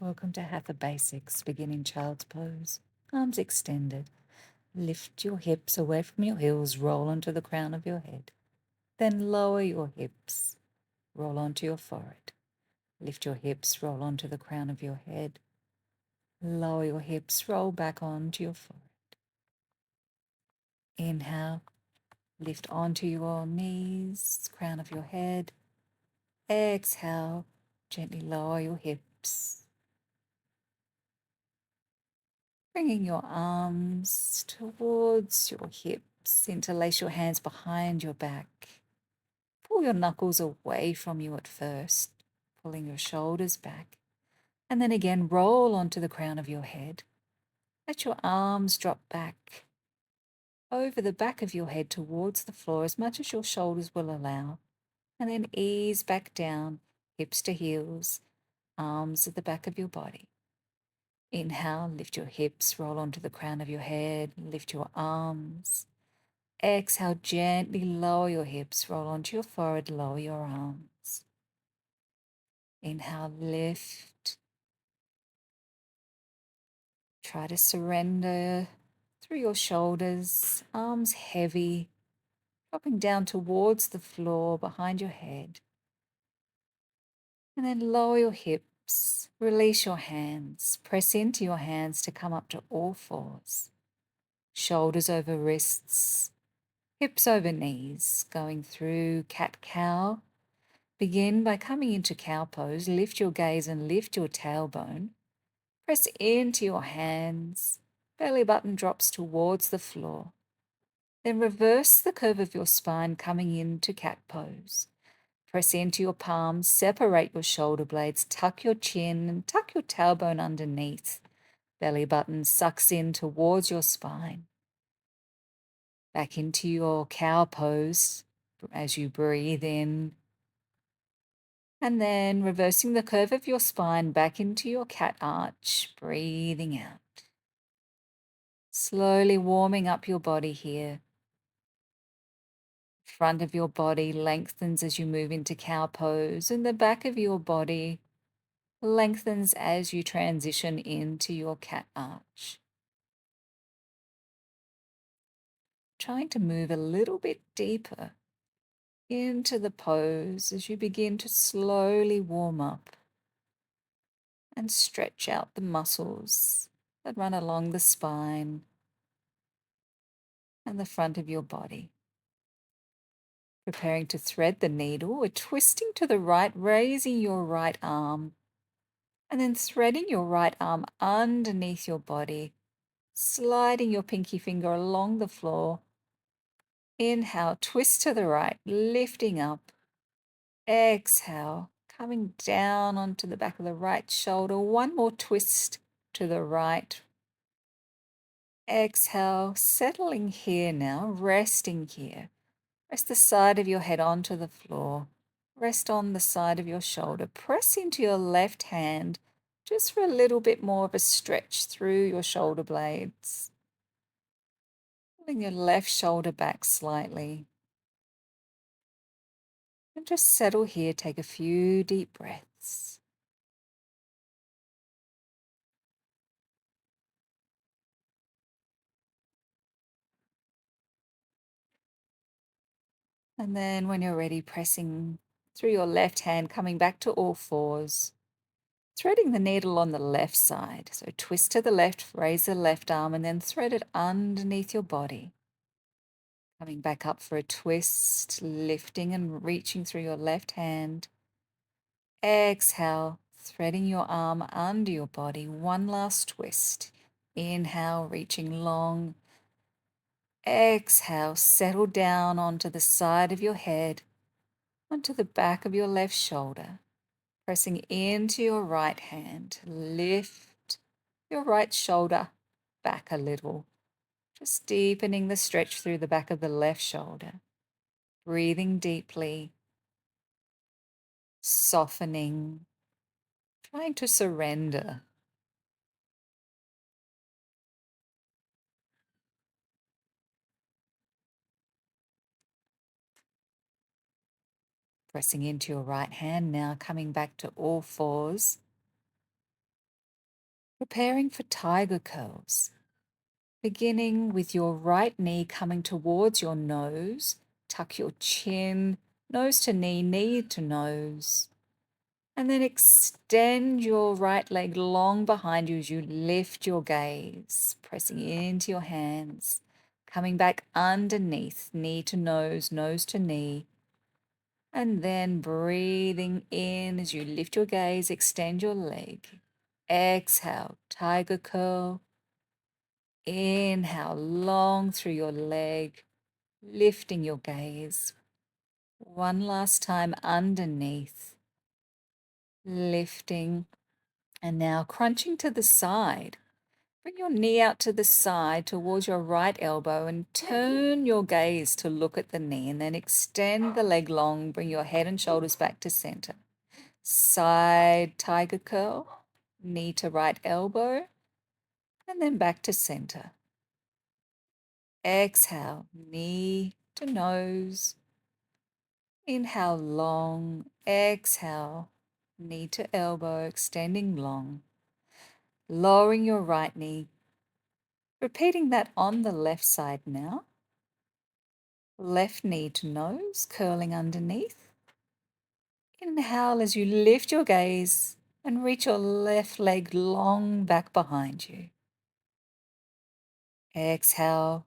Welcome to Hatha Basics, beginning child's pose. Arms extended. Lift your hips away from your heels, roll onto the crown of your head. Then lower your hips, roll onto your forehead. Lift your hips, roll onto the crown of your head. Lower your hips, roll back onto your forehead. Inhale, lift onto your knees, crown of your head. Exhale, gently lower your hips. Bringing your arms towards your hips, interlace your hands behind your back. Pull your knuckles away from you at first, pulling your shoulders back. And then again, roll onto the crown of your head. Let your arms drop back over the back of your head towards the floor as much as your shoulders will allow. And then ease back down, hips to heels, arms at the back of your body. Inhale, lift your hips, roll onto the crown of your head, lift your arms. Exhale, gently lower your hips, roll onto your forehead, lower your arms. Inhale, lift. Try to surrender through your shoulders, arms heavy, dropping down towards the floor behind your head. And then lower your hips, release your hands, press into your hands to come up to all fours. Shoulders over wrists, hips over knees, going through cat-cow. Begin by coming into cow pose. Lift your gaze and lift your tailbone. Press into your hands. Belly button drops towards the floor. Then reverse the curve of your spine coming into cat pose. Press into your palms, separate your shoulder blades, tuck your chin and tuck your tailbone underneath. Belly button sucks in towards your spine. Back into your cow pose as you breathe in. And then reversing the curve of your spine back into your cat arch, breathing out. Slowly warming up your body here. Front of your body lengthens as you move into cow pose, and the back of your body lengthens as you transition into your cat arch. Trying to move a little bit deeper into the pose as you begin to slowly warm up and stretch out the muscles that run along the spine and the front of your body. Preparing to thread the needle, we're twisting to the right, raising your right arm, and then threading your right arm underneath your body, sliding your pinky finger along the floor. Inhale, twist to the right, lifting up. Exhale, coming down onto the back of the right shoulder. One more twist to the right. Exhale, settling here now, resting here. Rest the side of your head onto the floor. Rest on the side of your shoulder. Press into your left hand just for a little bit more of a stretch through your shoulder blades. Pulling your left shoulder back slightly. And just settle here. Take a few deep breaths. And then when you're ready, pressing through your left hand, coming back to all fours. Threading the needle on the left side. So twist to the left, raise the left arm, and then thread it underneath your body. Coming back up for a twist, lifting and reaching through your left hand. Exhale, threading your arm under your body. One last twist. Inhale, reaching long. Exhale, settle down onto the side of your head, onto the back of your left shoulder. Pressing into your right hand, lift your right shoulder back a little, just deepening the stretch through the back of the left shoulder. Breathing deeply, softening, trying to surrender. Pressing into your right hand now, coming back to all fours. Preparing for tiger curls. Beginning with your right knee coming towards your nose, tuck your chin, nose to knee, knee to nose. And then extend your right leg long behind you as you lift your gaze, pressing into your hands, coming back underneath, knee to nose to knee. And then breathing in as you lift your gaze, extend your leg. Exhale, tiger curl. Inhale long through your leg, lifting your gaze. One last time underneath, lifting. And now crunching to the side. Bring your knee out to the side towards your right elbow and turn your gaze to look at the knee, and then extend the leg long. Bring your head and shoulders back to center. Side tiger curl, knee to right elbow, and then back to center. Exhale, knee to nose. Inhale long. Exhale, knee to elbow, extending long. Lowering your right knee. Repeating that on the left side now. Left knee to nose, curling underneath. Inhale as you lift your gaze and reach your left leg long back behind you. Exhale,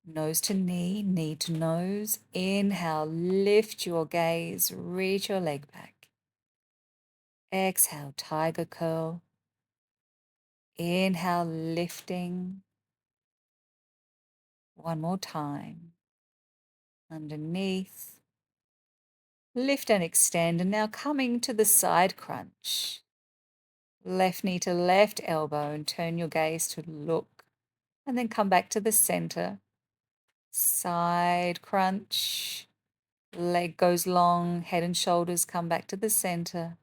nose to knee, knee to nose. Inhale, lift your gaze, reach your leg back. Exhale, tiger curl. Inhale, lifting. One more time. Underneath. Lift and extend, and now coming to the side crunch. Left knee to left elbow and turn your gaze to look, and then come back to the center. Side crunch. Leg goes long, head and shoulders come back to the center.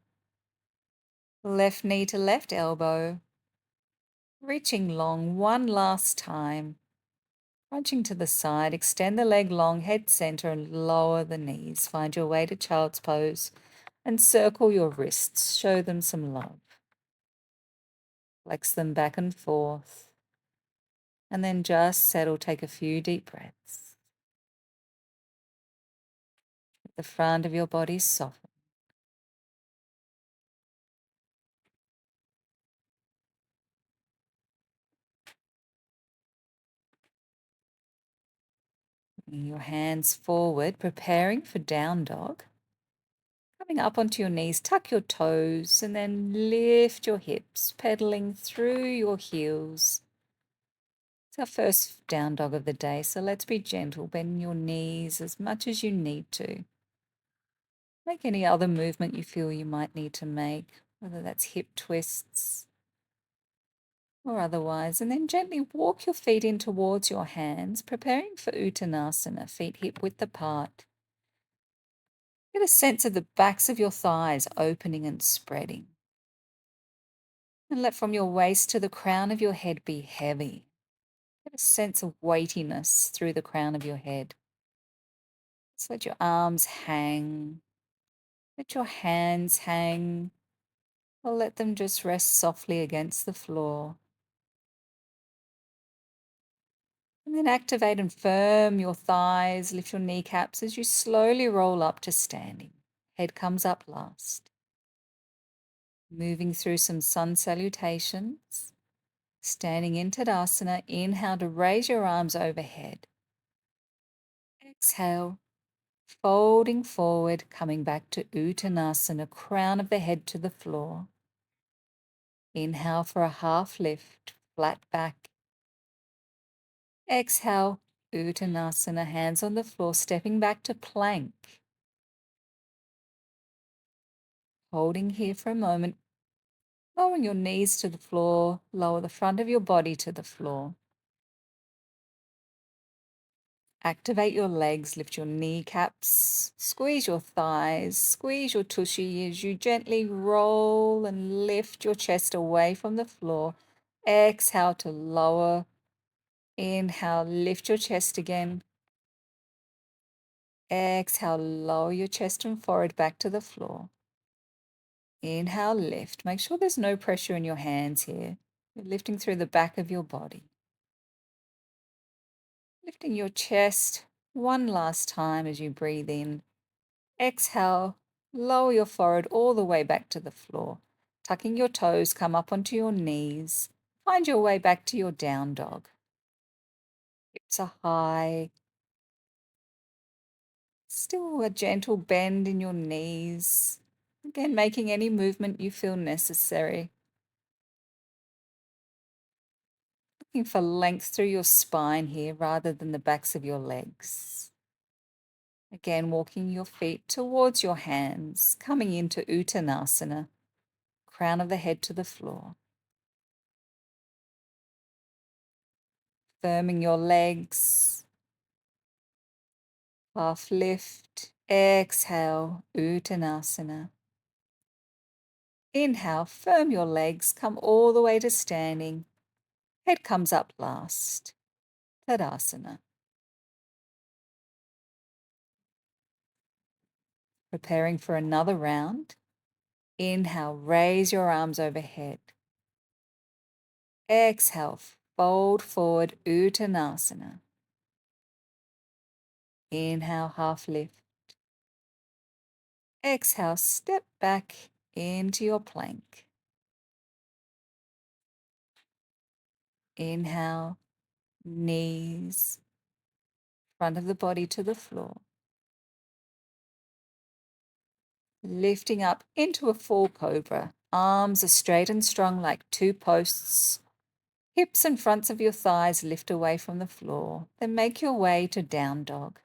Left knee to left elbow. Reaching long one last time. Crunching to the side, extend the leg long, head center, and lower the knees. Find your way to child's pose and circle your wrists. Show them some love. Flex them back and forth. And then just settle, take a few deep breaths. Let the front of your body soften. Bringing your hands forward, preparing for down dog. Coming up onto your knees, tuck your toes, and then lift your hips, pedaling through your heels. It's our first down dog of the day, so let's be gentle. Bend your knees as much as you need to. Make any other movement you feel you might need to make, whether that's hip twists or otherwise. And then gently walk your feet in towards your hands, preparing for Uttanasana, feet hip width apart. Get a sense of the backs of your thighs opening and spreading. And let from your waist to the crown of your head be heavy. Get a sense of weightiness through the crown of your head. Just let your arms hang. Let your hands hang. Or let them just rest softly against the floor. And then activate and firm your thighs. Lift your kneecaps as you slowly roll up to standing. Head comes up last. Moving through some sun salutations. Standing in Tadasana, inhale to raise your arms overhead. Exhale, folding forward, coming back to Uttanasana, crown of the head to the floor. Inhale for a half lift, flat back. Exhale, Uttanasana, hands on the floor, stepping back to plank. Holding here for a moment, lowering your knees to the floor, lower the front of your body to the floor. Activate your legs, lift your kneecaps, squeeze your thighs, squeeze your tushy as you gently roll and lift your chest away from the floor. Exhale to lower. Inhale, lift your chest again. Exhale, lower your chest and forehead back to the floor. Inhale, lift. Make sure there's no pressure in your hands here. You're lifting through the back of your body. Lifting your chest one last time as you breathe in. Exhale, lower your forehead all the way back to the floor. Tucking your toes, come up onto your knees. Find your way back to your down dog. Hips are high. Still a gentle bend in your knees. Again, making any movement you feel necessary. Looking for length through your spine here rather than the backs of your legs. Again, walking your feet towards your hands, coming into Uttanasana, crown of the head to the floor. Firming your legs, half lift, exhale, Uttanasana. Inhale, firm your legs, come all the way to standing. Head comes up last, Tadasana. Preparing for another round. Inhale, raise your arms overhead. Exhale, fold forward, Uttanasana. Inhale, half lift. Exhale, step back into your plank. Inhale, knees, front of the body to the floor. Lifting up into a full cobra. Arms are straight and strong like two posts. Hips and fronts of your thighs lift away from the floor. Then make your way to down dog.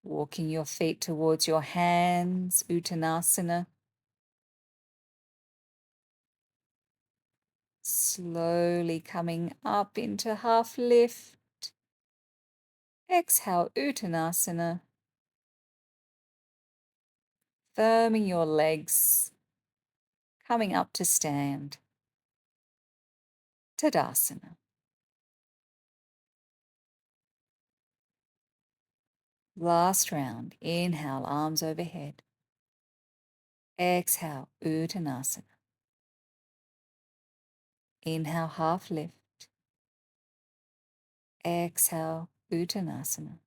Walking your feet towards your hands, Uttanasana. Slowly coming up into half lift. Exhale, Uttanasana. Firming your legs, coming up to stand. Tadasana. Last round. Inhale, arms overhead. Exhale, Uttanasana. Inhale, half lift. Exhale, Uttanasana.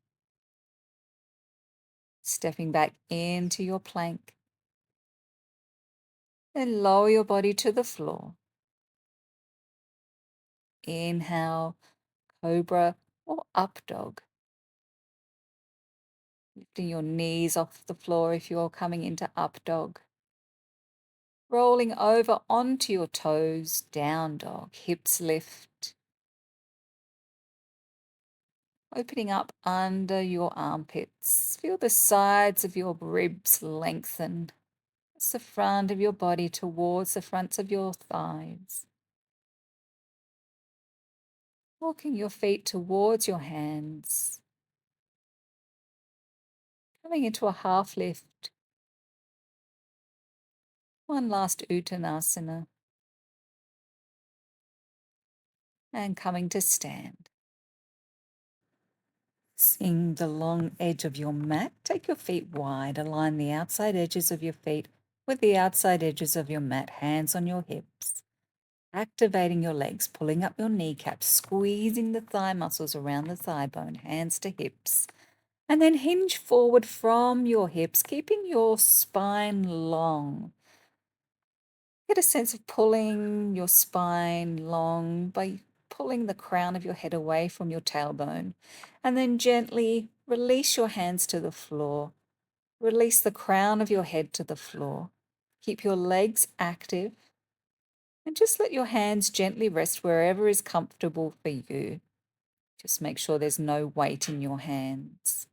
Stepping back into your plank. Then lower your body to the floor. Inhale, cobra or up dog. Lifting your knees off the floor if you're coming into up dog. Rolling over onto your toes, down dog, hips lift. Opening up under your armpits. Feel the sides of your ribs lengthen. It's the front of your body towards the fronts of your thighs. Walking your feet towards your hands. Coming into a half lift. One last Uttanasana. And coming to stand. Seeing the long edge of your mat, take your feet wide. Align the outside edges of your feet with the outside edges of your mat, hands on your hips. Activating your legs, pulling up your kneecaps, squeezing the thigh muscles around the thigh bone, hands to hips. And then hinge forward from your hips, keeping your spine long. Get a sense of pulling your spine long by pulling the crown of your head away from your tailbone. And then gently release your hands to the floor. Release the crown of your head to the floor. Keep your legs active. And just let your hands gently rest wherever is comfortable for you. Just make sure there's no weight in your hands.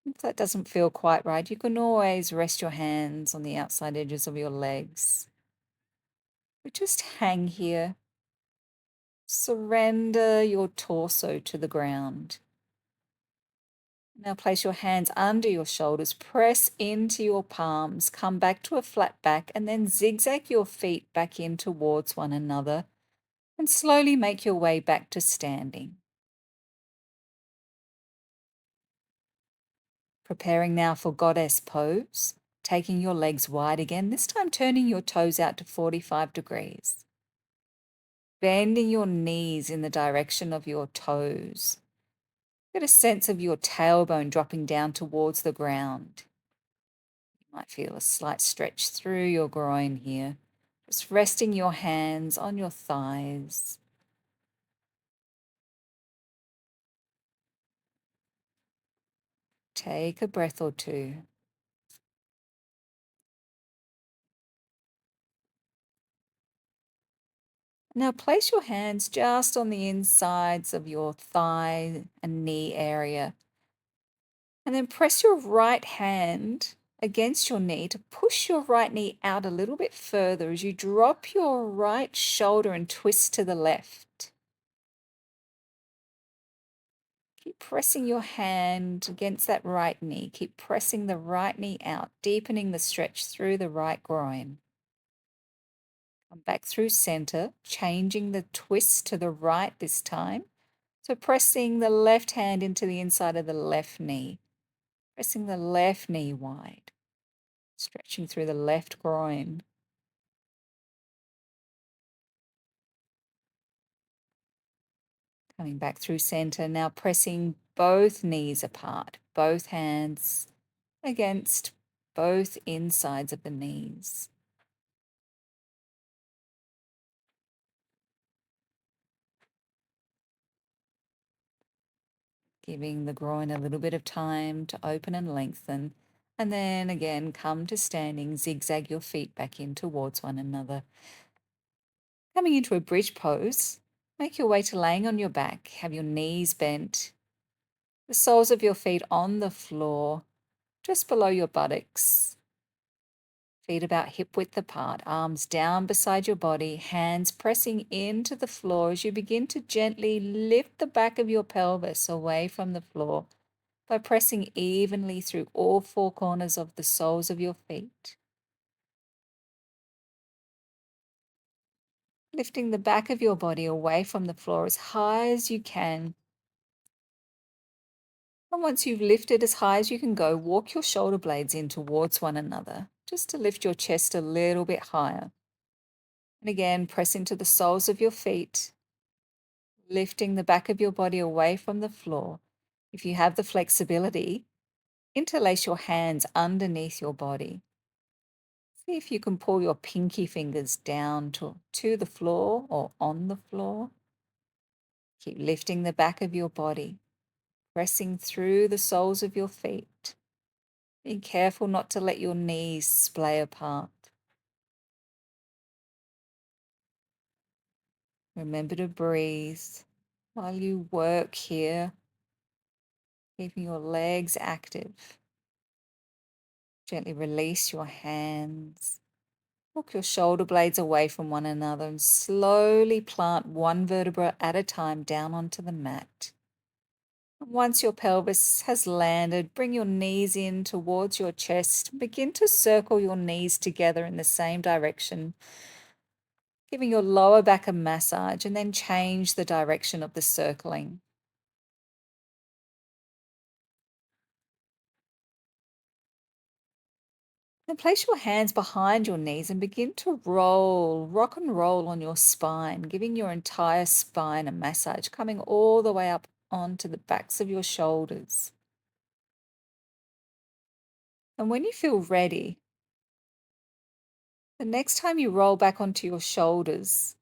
If that doesn't feel quite right, you can always rest your hands on the outside edges of your legs. But just hang here. Surrender your torso to the ground. Now place your hands under your shoulders, press into your palms, come back to a flat back, and then zigzag your feet back in towards one another, and slowly make your way back to standing. Preparing now for goddess pose, taking your legs wide again, this time turning your toes out to 45 degrees. Bending your knees in the direction of your toes. Get a sense of your tailbone dropping down towards the ground. You might feel a slight stretch through your groin here. Just resting your hands on your thighs. Take a breath or two. Now place your hands just on the insides of your thigh and knee area. And then press your right hand against your knee to push your right knee out a little bit further as you drop your right shoulder and twist to the left. Keep pressing your hand against that right knee. Keep pressing the right knee out, deepening the stretch through the right groin. Come back through center, changing the twist to the right this time. So pressing the left hand into the inside of the left knee, pressing the left knee wide, stretching through the left groin. Coming back through center, now pressing both knees apart, both hands against both insides of the knees. Giving the groin a little bit of time to open and lengthen. And then again, come to standing, zigzag your feet back in towards one another. Coming into a bridge pose, make your way to laying on your back. Have your knees bent, the soles of your feet on the floor, just below your buttocks. Feet about hip width apart, arms down beside your body, hands pressing into the floor as you begin to gently lift the back of your pelvis away from the floor by pressing evenly through all four corners of the soles of your feet. Lifting the back of your body away from the floor as high as you can. And once you've lifted as high as you can go, walk your shoulder blades in towards one another, just to lift your chest a little bit higher. And again, press into the soles of your feet, lifting the back of your body away from the floor. If you have the flexibility, interlace your hands underneath your body. See if you can pull your pinky fingers down to the floor or on the floor. Keep lifting the back of your body, pressing through the soles of your feet. Be careful not to let your knees splay apart. Remember to breathe while you work here, keeping your legs active. Gently release your hands. Walk your shoulder blades away from one another and slowly plant one vertebra at a time down onto the mat. Once your pelvis has landed, bring your knees in towards your chest. Begin to circle your knees together in the same direction, giving your lower back a massage, and then change the direction of the circling. Then place your hands behind your knees and begin to roll, rock and roll on your spine, giving your entire spine a massage, coming all the way up onto the backs of your shoulders. And when you feel ready, the next time you roll back onto your shoulders,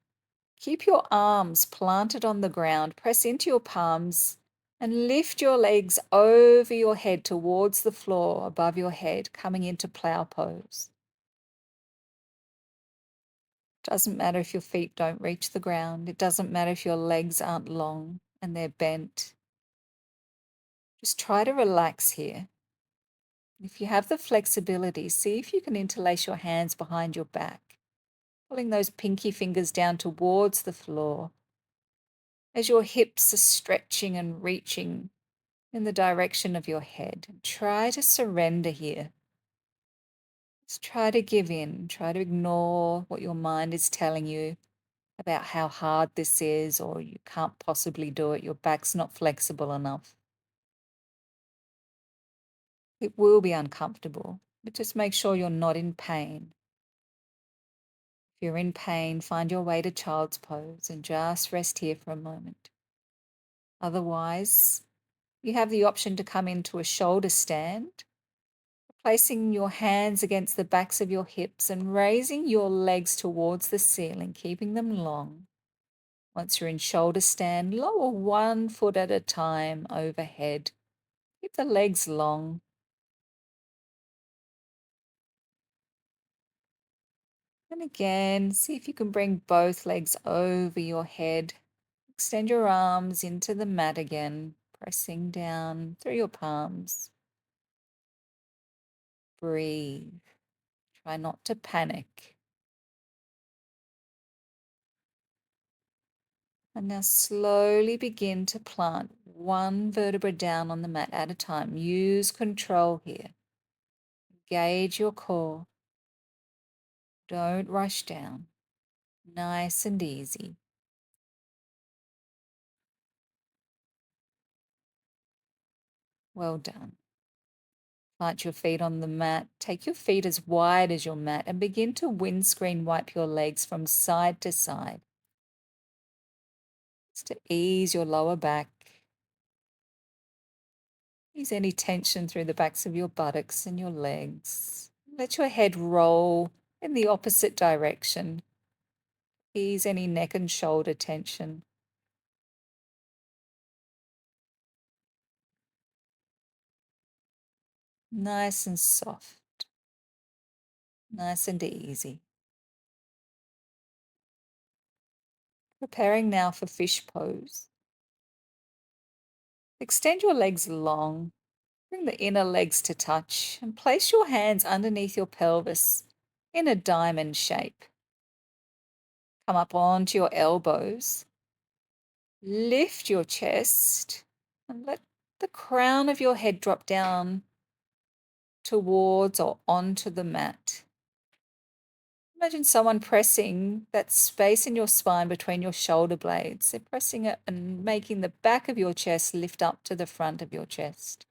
keep your arms planted on the ground, press into your palms, and lift your legs over your head towards the floor above your head, coming into plow pose. Doesn't matter if your feet don't reach the ground. It doesn't matter if your legs aren't long and they're bent. Just try to relax here. If you have the flexibility, see if you can interlace your hands behind your back, pulling those pinky fingers down towards the floor as your hips are stretching and reaching in the direction of your head. Try to surrender here. Just try to give in. Try to ignore what your mind is telling you about how hard this is, or you can't possibly do it. Your back's not flexible enough. It will be uncomfortable, but just make sure you're not in pain. If you're in pain, find your way to child's pose and just rest here for a moment. Otherwise, you have the option to come into a shoulder stand, placing your hands against the backs of your hips and raising your legs towards the ceiling, keeping them long. Once you're in shoulder stand, lower one foot at a time overhead. Keep the legs long. And again, see if you can bring both legs over your head. Extend your arms into the mat again, pressing down through your palms. Breathe. Try not to panic. And now slowly begin to plant one vertebra down on the mat at a time. Use control here. Engage your core. Don't rush down. Nice and easy. Well done. Plant your feet on the mat. Take your feet as wide as your mat and begin to windscreen wipe your legs from side to side. Just to ease your lower back. Ease any tension through the backs of your buttocks and your legs. Let your head roll in the opposite direction. Ease any neck and shoulder tension. Nice and soft. Nice and easy. Preparing now for fish pose. Extend your legs long. Bring the inner legs to touch and place your hands underneath your pelvis in a diamond shape. Come up onto your elbows. Lift your chest and let the crown of your head drop down towards or onto the mat. Imagine someone pressing that space in your spine between your shoulder blades. They're pressing it and making the back of your chest lift up to the front of your chest.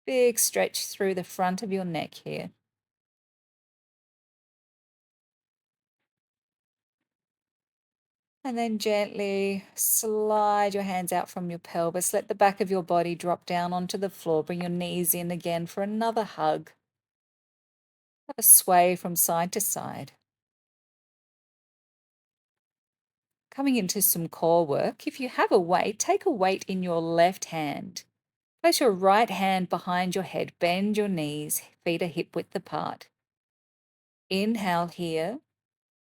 Big stretch through the front of your neck here. And then gently slide your hands out from your pelvis. Let the back of your body drop down onto the floor. Bring your knees in again for another hug. Have a sway from side to side. Coming into some core work. If you have a weight, take a weight in your left hand. Place your right hand behind your head. Bend your knees. Feet are hip width apart. Inhale here.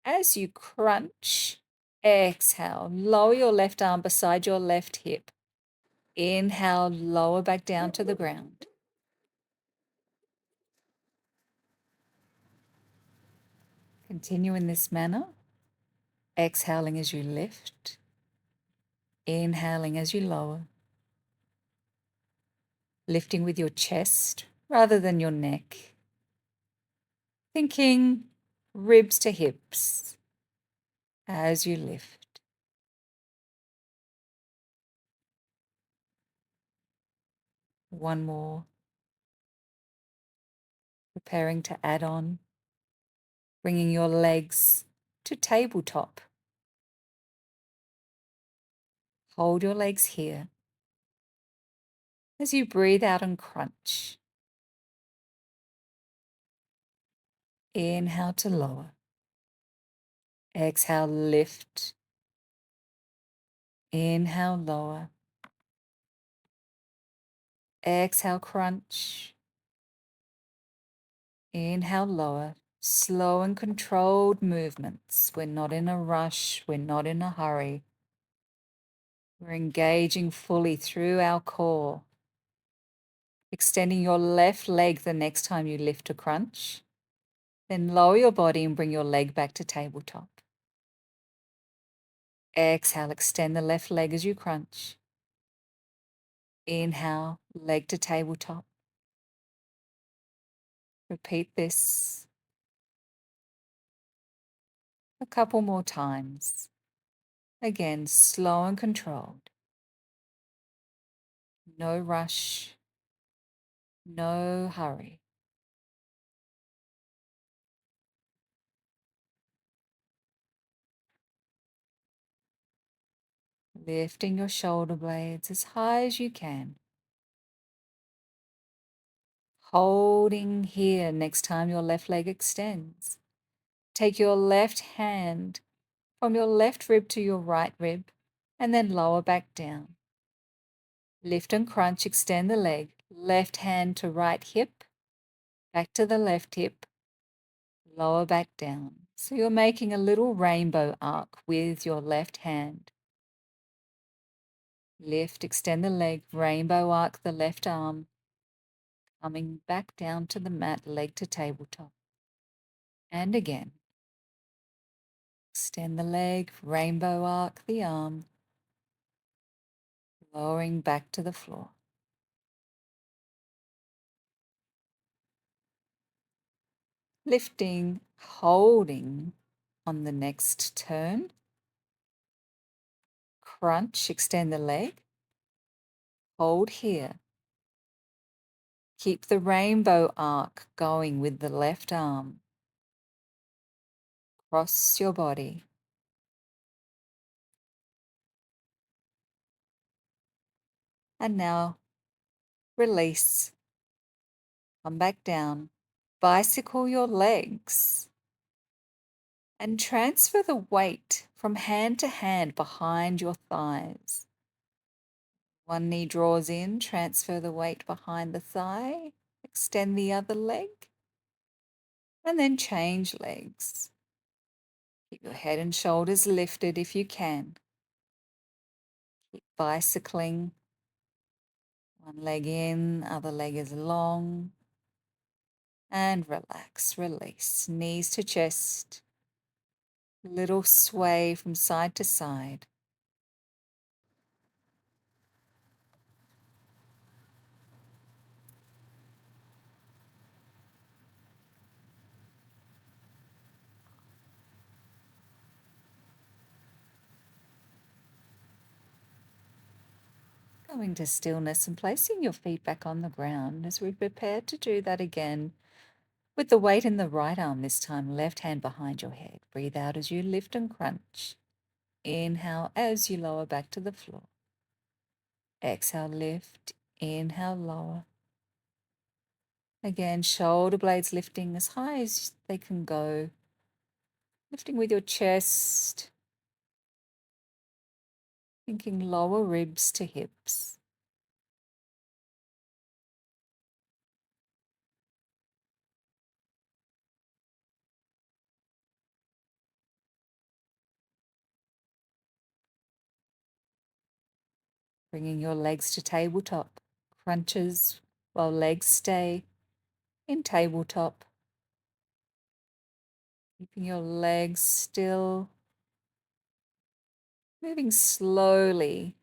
As you crunch, exhale. Lower your left arm beside your left hip. Inhale, lower back down to the ground. Continue in this manner. Exhaling as you lift. Inhaling as you lower. Lifting with your chest rather than your neck. Thinking ribs to hips as you lift. One more. Preparing to add on. Bringing your legs to tabletop. Hold your legs here. As you breathe out and crunch. Inhale to lower. Exhale, lift. Inhale, lower. Exhale, crunch. Inhale, lower. Slow and controlled movements. We're not in a rush. We're not in a hurry. We're engaging fully through our core. Extending your left leg the next time you lift to crunch. Then lower your body and bring your leg back to tabletop. Exhale, extend the left leg as you crunch. Inhale, leg to tabletop. Repeat this a couple more times. Again, slow and controlled. No rush. No hurry. Lifting your shoulder blades as high as you can. Holding here next time your left leg extends. Take your left hand from your left rib to your right rib and then lower back down. Lift and crunch, extend the leg. Left hand to right hip, back to the left hip, lower back down. So you're making a little rainbow arc with your left hand. Lift, extend the leg, rainbow arc the left arm, coming back down to the mat, leg to tabletop. And again. Extend the leg, rainbow arc the arm, lowering back to the floor. Lifting, holding on the next turn. Crunch, extend the leg. Hold here. Keep the rainbow arc going with the left arm. Cross your body. And now release. Come back down. Bicycle your legs. And transfer the weight from hand to hand behind your thighs. One knee draws in, transfer the weight behind the thigh, extend the other leg, and then change legs. Keep your head and shoulders lifted if you can. Keep bicycling. One leg in, other leg is long. And relax, release. Knees to chest. Little sway from side to side. Coming to stillness and placing your feet back on the ground as we prepare to do that again with the weight in the right arm this time, left hand behind your head. Breathe out as you lift and crunch. Inhale as you lower back to the floor. Exhale, lift. Inhale, lower. Again, shoulder blades lifting as high as they can go. Lifting with your chest. Thinking lower ribs to hips. Bringing your legs to tabletop. Crunches while legs stay in tabletop. Keeping your legs still. Moving slowly.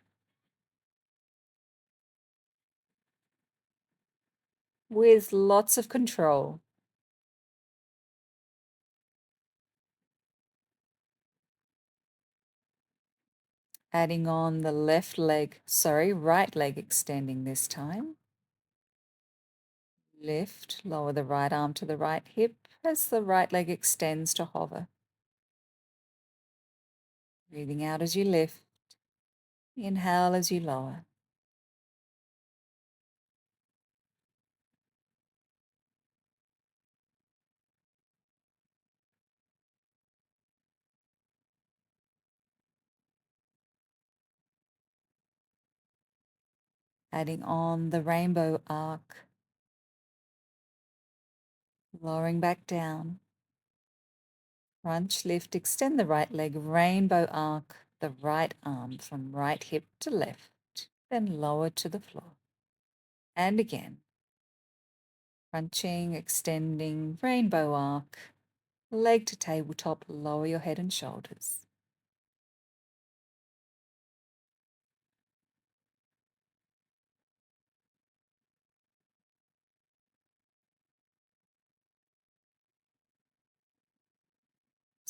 With lots of control. Adding on the right leg extending this time. Lift, lower the right arm to the right hip as the right leg extends to hover. Breathing out as you lift. Inhale as you lower. Adding on the rainbow arc. Lowering back down. Crunch, lift, extend the right leg, rainbow arc the right arm from right hip to left, then lower to the floor. And again. Crunching, extending, rainbow arc, leg to tabletop, lower your head and shoulders.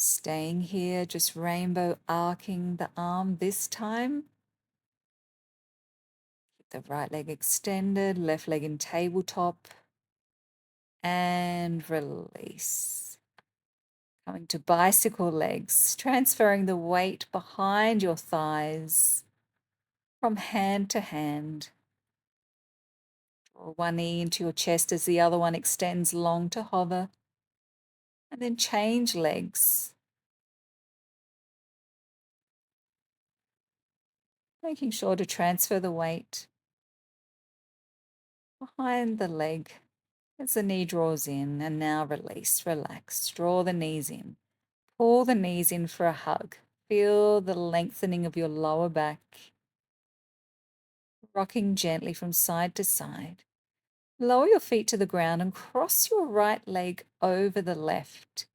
Staying here, just rainbow arcing the arm this time. the right leg extended, left leg in tabletop, and release. Coming to bicycle legs, transferring the weight behind your thighs from hand to hand. Draw one knee into your chest as the other one extends long to hover. And then change legs. Making sure to transfer the weight behind the leg as the knee draws in, and now release, relax. Draw the knees in. Pull the knees in for a hug. Feel the lengthening of your lower back. Rocking gently from side to side. Lower your feet to the ground and cross your right leg over the left.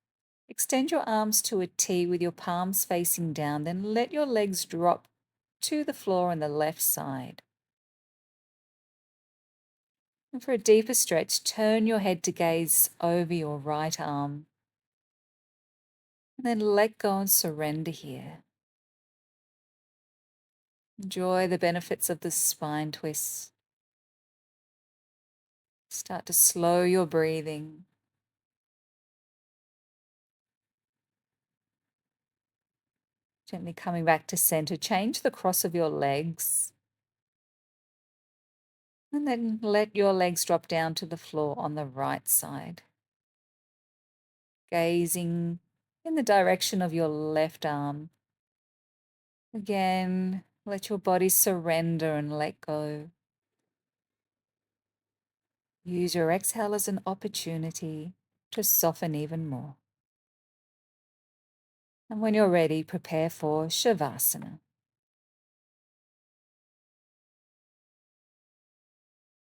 Extend your arms to a T with your palms facing down, then let your legs drop to the floor on the left side. And for a deeper stretch, turn your head to gaze over your right arm. And then let go and surrender here. Enjoy the benefits of the spine twist. Start to slow your breathing. Gently coming back to center. Change the cross of your legs. And then let your legs drop down to the floor on the right side. Gazing in the direction of your left arm. Again, let your body surrender and let go. Use your exhale as an opportunity to soften even more. And when you're ready, prepare for Shavasana.